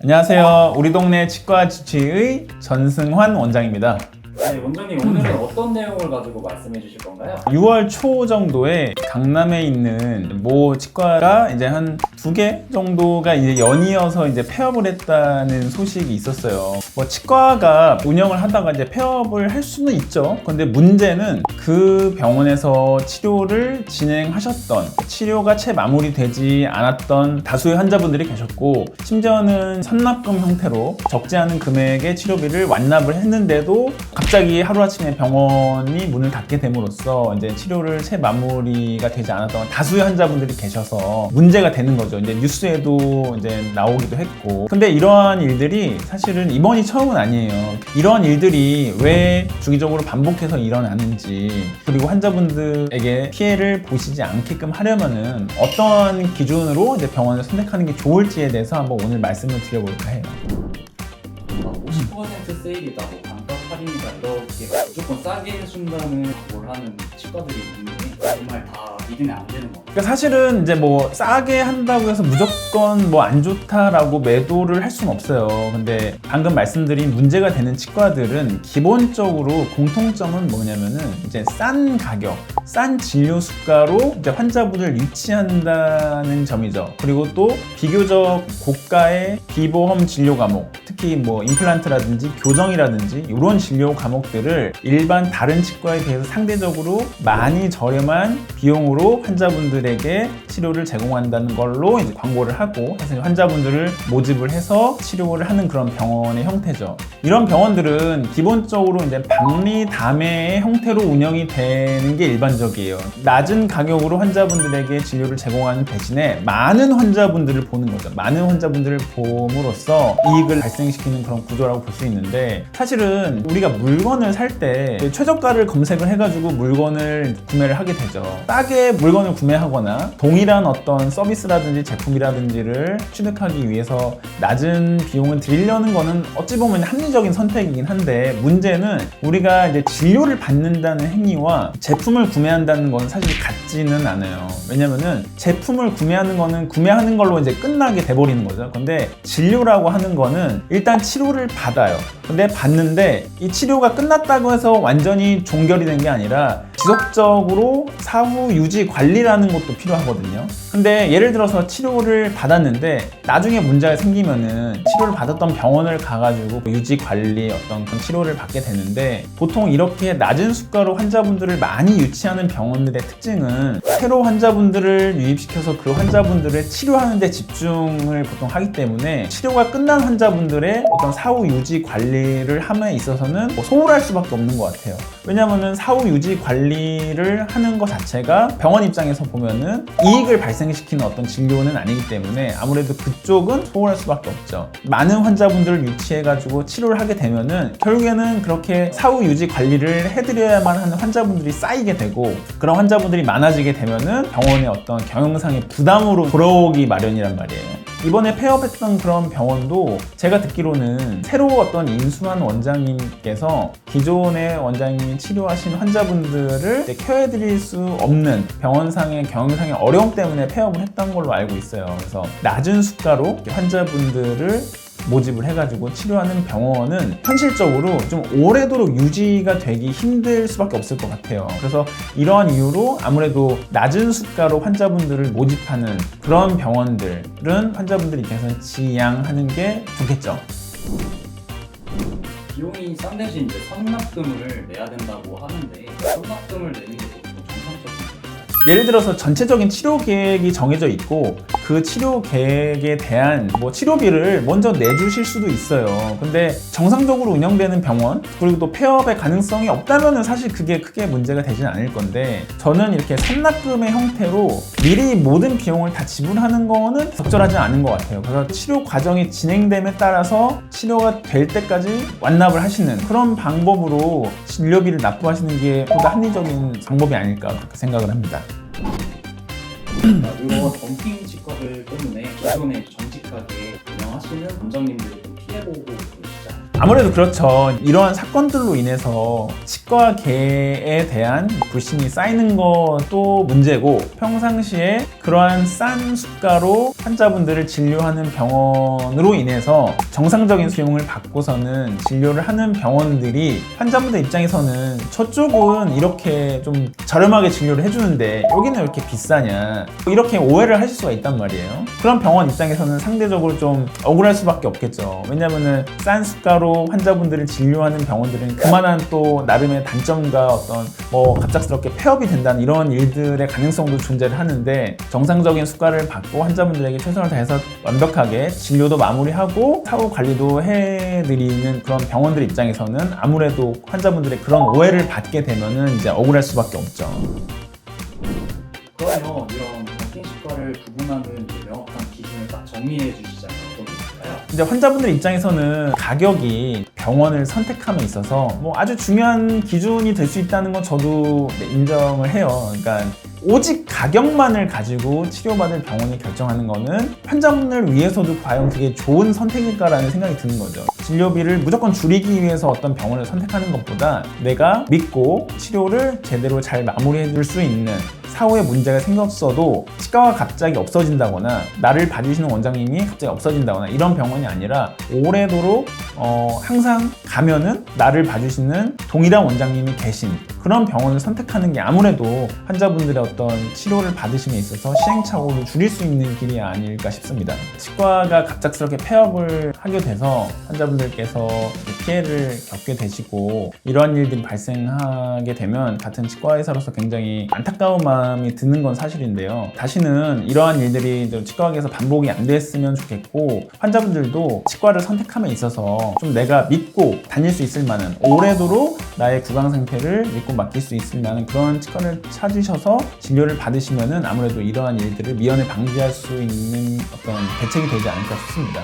안녕하세요. 우리 동네 치과 지취의 전승환 원장입니다. 네, 원장님 오늘은 어떤 내용을 가지고 말씀해 주실 건가요? 6월 초 정도에 강남에 있는 모 치과가 이제 한 2개 정도가 이제 연이어서 이제 폐업을 했다는 소식이 있었어요. 뭐 치과가 운영을 하다가 이제 폐업을 할 수는 있죠. 근데 문제는 그 병원에서 치료를 진행하셨던, 치료가 채 마무리되지 않았던 다수의 환자분들이 계셨고, 심지어는 선납금 형태로 적지 않은 금액의 치료비를 완납을 했는데도 갑자기 하루아침에 병원이 문을 닫게 됨으로써 이제 치료를 채 마무리가 되지 않았던 다수의 환자분들이 계셔서 문제가 되는 거죠. 이제 뉴스에도 이제 나오기도 했고. 근데 이러한 일들이 사실은 이번이 처음은 아니에요. 이러한 일들이 왜 주기적으로 반복해서 일어나는지, 그리고 환자분들에게 피해를 보시지 않게끔 하려면은 어떠한 기준으로 이제 병원을 선택하는 게 좋을지에 대해서 한번 오늘 말씀을 드려볼까 해요. 50% 세일이다, 뭐 반값 할인이다 이렇게 무조건 싸게 해준다는 광고를 하는 치과들이 있는데 정말 다 믿으면 안 되는 거예요. 그러니까 사실은 이제 뭐 싸게 한다고 해서 무조건 뭐 안 좋다라고 매도를 할 수는 없어요. 근데 방금 말씀드린 문제가 되는 치과들은 기본적으로 공통점은 뭐냐면은 이제 싼 가격, 싼 진료 수가로 이제 환자분을 유치한다는 점이죠. 그리고 또 비교적 고가의 비보험 진료 과목, 특히 뭐 임플란트라든지 교정이라든지 이런 진료 과목들을 일반 다른 치과에 비해서 상대적으로 많이 저렴한 비용으로 환자분들에게 치료를 제공한다는 걸로 이제 광고를 하고 해서 환자분들을 모집을 해서 치료를 하는 그런 병원의 형태죠. 이런 병원들은 기본적으로 이제 박리담회의 형태로 운영이 되는 게 일반적이에요. 낮은 가격으로 환자분들에게 진료를 제공하는 대신에 많은 환자분들을 보는 거죠. 많은 환자분들을 봄으로써 이익을 발생시키는 그런 구조라고 볼 수 있는데, 사실은 우리가 물건을 살 때 최저가를 검색을 해가지고 물건을 구매를 하게 되죠. 싸게 물건을 구매하거나 동일한 어떤 서비스라든지 제품이라든지를 취득하기 위해서 낮은 비용을 들이려는 거는 어찌 보면 합리적인 선택이긴 한데, 문제는 우리가 이제 진료를 받는다는 행위와 제품을 구매한다는 건 사실 같지는 않아요. 왜냐면은 제품을 구매하는 거는 구매하는 걸로 이제 끝나게 돼버리는 거죠. 근데 진료라고 하는 거는 일단 치료를 받아요. 근데 받는데 이 치료가 끝났다고 해서 완전히 종결이 된 게 아니라 지속적으로 사후 유지 관리라는 것도 필요하거든요. 근데 예를 들어서 치료를 받았는데 나중에 문제가 생기면은 치료를 받았던 병원을 가가지고 유지 관리 어떤 그런 치료를 받게 되는데, 보통 이렇게 낮은 수가로 환자분들을 많이 유치하는 병원들의 특징은 새로 환자분들을 유입시켜서 그 환자분들을 치료하는 데 집중을 보통 하기 때문에 치료가 끝난 환자분들의 어떤 사후 유지 관리를 함에 있어서는 소홀할 수밖에 없는 것 같아요. 왜냐면은 사후 유지 관리를 하는 것 자체가 병원 입장에서 보면은 이익을 발생시키는 어떤 진료는 아니기 때문에 아무래도 그쪽은 소홀할 수밖에 없죠. 많은 환자분들을 유치해가지고 치료를 하게 되면은 결국에는 그렇게 사후 유지 관리를 해드려야만 하는 환자분들이 쌓이게 되고, 그런 환자분들이 많아지게 되면은 병원의 어떤 경영상의 부담으로 돌아오기 마련이란 말이에요. 이번에 폐업했던 그런 병원도 제가 듣기로는 새로 어떤 인수한 원장님께서 기존의 원장님이 치료하신 환자분들을 케어해드릴 수 없는 병원상의 경영상의 어려움 때문에 폐업을 했던 걸로 알고 있어요. 그래서 낮은 수가로 환자분들을 모집을 해가지고 치료하는 병원은 현실적으로 좀 오래도록 유지가 되기 힘들 수밖에 없을 것 같아요. 그래서 이러한 이유로 아무래도 낮은 수가로 환자분들을 모집하는 그런 병원들은 환자분들 입장에서는 지양하는 게 좋겠죠. 비용이 싼 대신 이제 선납금을 내야 된다고 하는데 선납금을 내는 게 보통 정상적인 예를 들어서 전체적인 치료 계획이 정해져 있고 그 치료 계획에 대한 뭐 치료비를 먼저 내주실 수도 있어요. 근데 정상적으로 운영되는 병원, 그리고 또 폐업의 가능성이 없다면은 사실 그게 크게 문제가 되진 않을 건데, 저는 이렇게 선납금의 형태로 미리 모든 비용을 다 지불하는 거는 적절하지 않은 것 같아요. 그래서 치료 과정이 진행됨에 따라서 치료가 될 때까지 완납을 하시는 그런 방법으로 진료비를 납부하시는 게 보다 합리적인 방법이 아닐까 그렇게 생각을 합니다. 이런 덤핑 치과들 때문에 기존에 정직하게 운영하시는 원장님들이 좀 피해보고 그러시죠. 아무래도 그렇죠. 이러한 사건들로 인해서 치과계에 대한 불신이 쌓이는 것도 문제고, 평상시에 그 그러한 싼 수가로 환자분들을 진료하는 병원으로 인해서 정상적인 수용을 받고서는 진료를 하는 병원들이 환자분들 입장에서는 저쪽은 이렇게 좀 저렴하게 진료를 해주는데 여기는 왜 이렇게 비싸냐, 이렇게 오해를 하실 수가 있단 말이에요. 그런 병원 입장에서는 상대적으로 좀 억울할 수밖에 없겠죠. 왜냐면은 싼 수가로 환자분들을 진료하는 병원들은 그만한 또 나름의 단점과 어떤 뭐 갑작스럽게 폐업이 된다는 이런 일들의 가능성도 존재를 하는데, 정상적인 수가를 받고 환자분들에게 최선을 다해서 완벽하게 진료도 마무리하고 사후 관리도 해드리는 그런 병원들 입장에서는 아무래도 환자분들의 그런 오해를 받게 되면은 이제 억울할 수밖에 없죠. 그러면 이런 정신치과를 구분하는 명확한 기준을 딱 정리해 주시자면 어떤 게 있을까요? 이제 환자분들 입장에서는 가격이 병원을 선택함에 있어서 뭐 아주 중요한 기준이 될 수 있다는 건 저도 인정을 해요. 그러니까 오직 가격만을 가지고 치료받을 병원을 결정하는 거는 환자분을 위해서도 과연 그게 좋은 선택일까라는 생각이 드는 거죠. 진료비를 무조건 줄이기 위해서 어떤 병원을 선택하는 것보다 내가 믿고 치료를 제대로 잘 마무리해 줄 수 있는, 사후에 문제가 생겼어도 치과가 갑자기 없어진다거나 나를 봐주시는 원장님이 갑자기 없어진다거나 이런 병원이 아니라 오래도록 항상 가면은 나를 봐주시는 동일한 원장님이 계신 그런 병원을 선택하는 게 아무래도 환자분들의 어떤 치료를 받으심에 있어서 시행착오를 줄일 수 있는 길이 아닐까 싶습니다. 치과가 갑작스럽게 폐업을 하게 돼서 환자분들께서 피해를 겪게 되시고 이러한 일들이 발생하게 되면 같은 치과 의사로서 굉장히 안타까운 마음이 드는 건 사실인데요. 다시는 이러한 일들이 치과학에서 반복이 안 됐으면 좋겠고, 환자분들도 치과를 선택함에 있어서 좀 내가 믿고 다닐 수 있을 만한, 오래도록 나의 구강 상태를 믿고 맡길 수 있을 만한 그런 치과를 찾으셔서 진료를 받으시면은 아무래도 이러한 일들을 미연에 방지할 수 있는 어떤 대책이 되지 않을까 싶습니다.